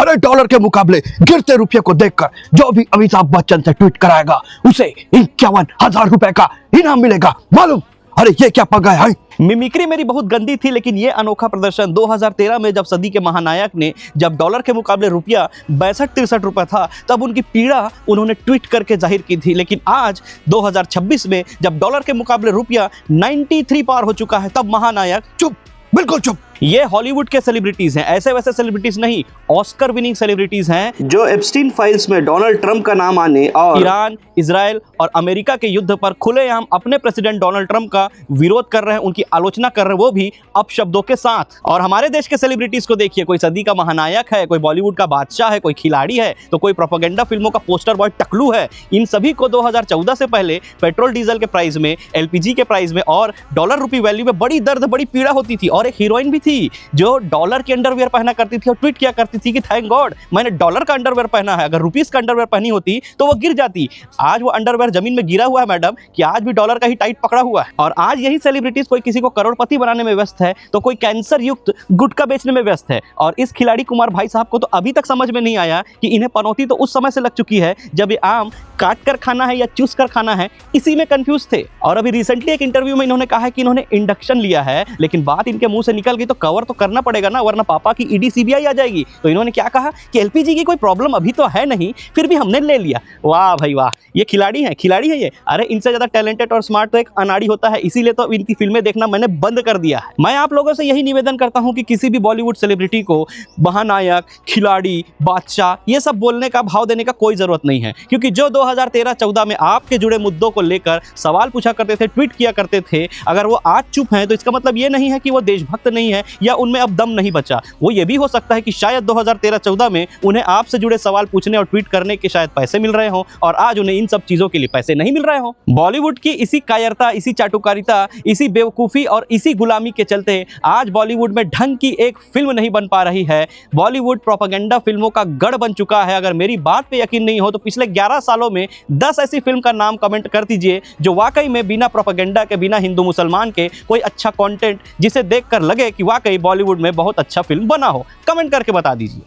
अरे डॉलर के मुकाबले गिरते रुपये को देखकर जो भी अमिताभ बच्चन से ट्वीट कराएगा उसे 51,000 रुपए का इनाम मिलेगा, मालूम? अरे ये क्या पगा है? मिमिक्री मेरी बहुत गंदी थी, लेकिन ये अनोखा प्रदर्शन 2013 में जब सदी के महानायक ने जब डॉलर के मुकाबले रुपया 62-63 रुपए था तब उनकी पीड़ा उन्होंने ट्वीट करके जाहिर की थी। लेकिन आज 2026 में जब डॉलर के मुकाबले रुपया 93 पार हो चुका है तब महानायक चुप, बिल्कुल चुप। ये हॉलीवुड के सेलिब्रिटीज हैं, ऐसे वैसे सेलिब्रिटीज नहीं, ऑस्कर विनिंग सेलिब्रिटीज हैं जो एप्स्टीन फाइल्स में डोनाल्ड ट्रंप का नाम आने और ईरान, इजराइल और अमेरिका के युद्ध पर खुलेआम अपने प्रेसिडेंट डोनाल्ड ट्रंप का विरोध कर रहे हैं, उनकी आलोचना कर रहे हैं, वो भी अपशब्दों के साथ। और हमारे देश के सेलिब्रिटीज को देखिए, कोई सदी का महानायक है, कोई बॉलीवुड का बादशाह है, कोई खिलाड़ी है, तो कोई प्रोपेगेंडा फिल्मों का पोस्टर बॉय टकलू है। इन सभी को 2014 से पहले पेट्रोल डीजल के प्राइस में, एलपीजी के प्राइस में और डॉलर रुपी वैल्यू में बड़ी दर्द, बड़ी पीड़ा होती थी। और एक हीरोइन भी थी जो डॉलर के अंडरवेयर पहना करती थी और ट्वीट किया करती थी कि थैंक गॉड मैंने डॉलर का अंडरवेयर पहना है, अगर रुपीस का अंडरवेयर पहनी होती तो वो गिर जाती। आज वो अंडरवेयर जमीन में गिरा हुआ है मैडम, कि आज भी डॉलर का ही टाइट पकड़ा हुआ है। और आज यही सेलिब्रिटीज, कोई किसी को करोड़पति बनाने में व्यस्त है तो कोई कैंसर युक्त गुटखा बेचने में व्यस्त है। और इस खिलाड़ी कुमार भाई साहब को तो अभी तक समझ में नहीं आया कि इन्हें पनौती तो उस समय से लग चुकी है जब ये आम काट कर खाना है या चूस कर खाना है, इसी में कंफ्यूज थे। और अभी रिसेंटली एक इंटरव्यू में इन्होंने कहा है कि इन्होंने इंडक्शन लिया है, लेकिन बात इनके मुंह से निकल गई तो कवर तो करना पड़ेगा ना, वरना पापा की ईडी सीबीआई आ जाएगी। तो इन्होंने क्या कहा कि एलपीजी की कोई प्रॉब्लम अभी तो है नहीं, फिर भी हमने ले लिया। वाह भाई वाह, ये खिलाड़ी है ये। अरे इनसे ज्यादा टैलेंटेड और स्मार्ट तो एक अनाड़ी होता है, इसीलिए तो इनकी फिल्में देखना मैंने बंद कर दिया है। मैं आप लोगों से यही निवेदन करता हूं कि किसी भी बॉलीवुड सेलिब्रिटी को महानायक, खिलाड़ी, बादशाह ये सब बोलने का, भाव देने का कोई जरूरत नहीं है, क्योंकि जो 2013-14 में आपके जुड़े मुद्दों को लेकर सवाल पूछा करते थे, ट्वीट किया करते थे, अगर वो आज चुप हैं तो इसका मतलब ये नहीं है कि वो देशभक्त नहीं है या उनमें अब दम नहीं बचा। वो ये भी हो सकता है कि शायद 2013-14 में उन्हें आपसे जुड़े सवाल पूछने और ट्वीट करने के शायद पैसे मिल रहे हों और आज उन्हें इन सब चीजों के लिए पैसे नहीं मिल रहे हों। बॉलीवुड की इसी कायरता, इसी चाटुकारिता, इसी बेवकूफ़ी और इसी गुलामी के चलते आज बॉलीवुड में ढंग की एक फिल्म नहीं बन पा रही है। बॉलीवुड प्रोपेगेंडा फिल्मों का गढ़ बन चुका है। अगर मेरी बात पे यकीन नहीं हो तो पिछले 11 सालों में 10 ऐसी फिल्म का नाम कमेंट कर दीजिए जो वाकई में बिना प्रोपेगेंडा के, बिना हिंदू मुसलमान के कोई अच्छा कंटेंट जिसे देखकर लगे कि वाकई बॉलीवुड में बहुत अच्छा फिल्म बना हो। कमेंट करके बता दीजिए।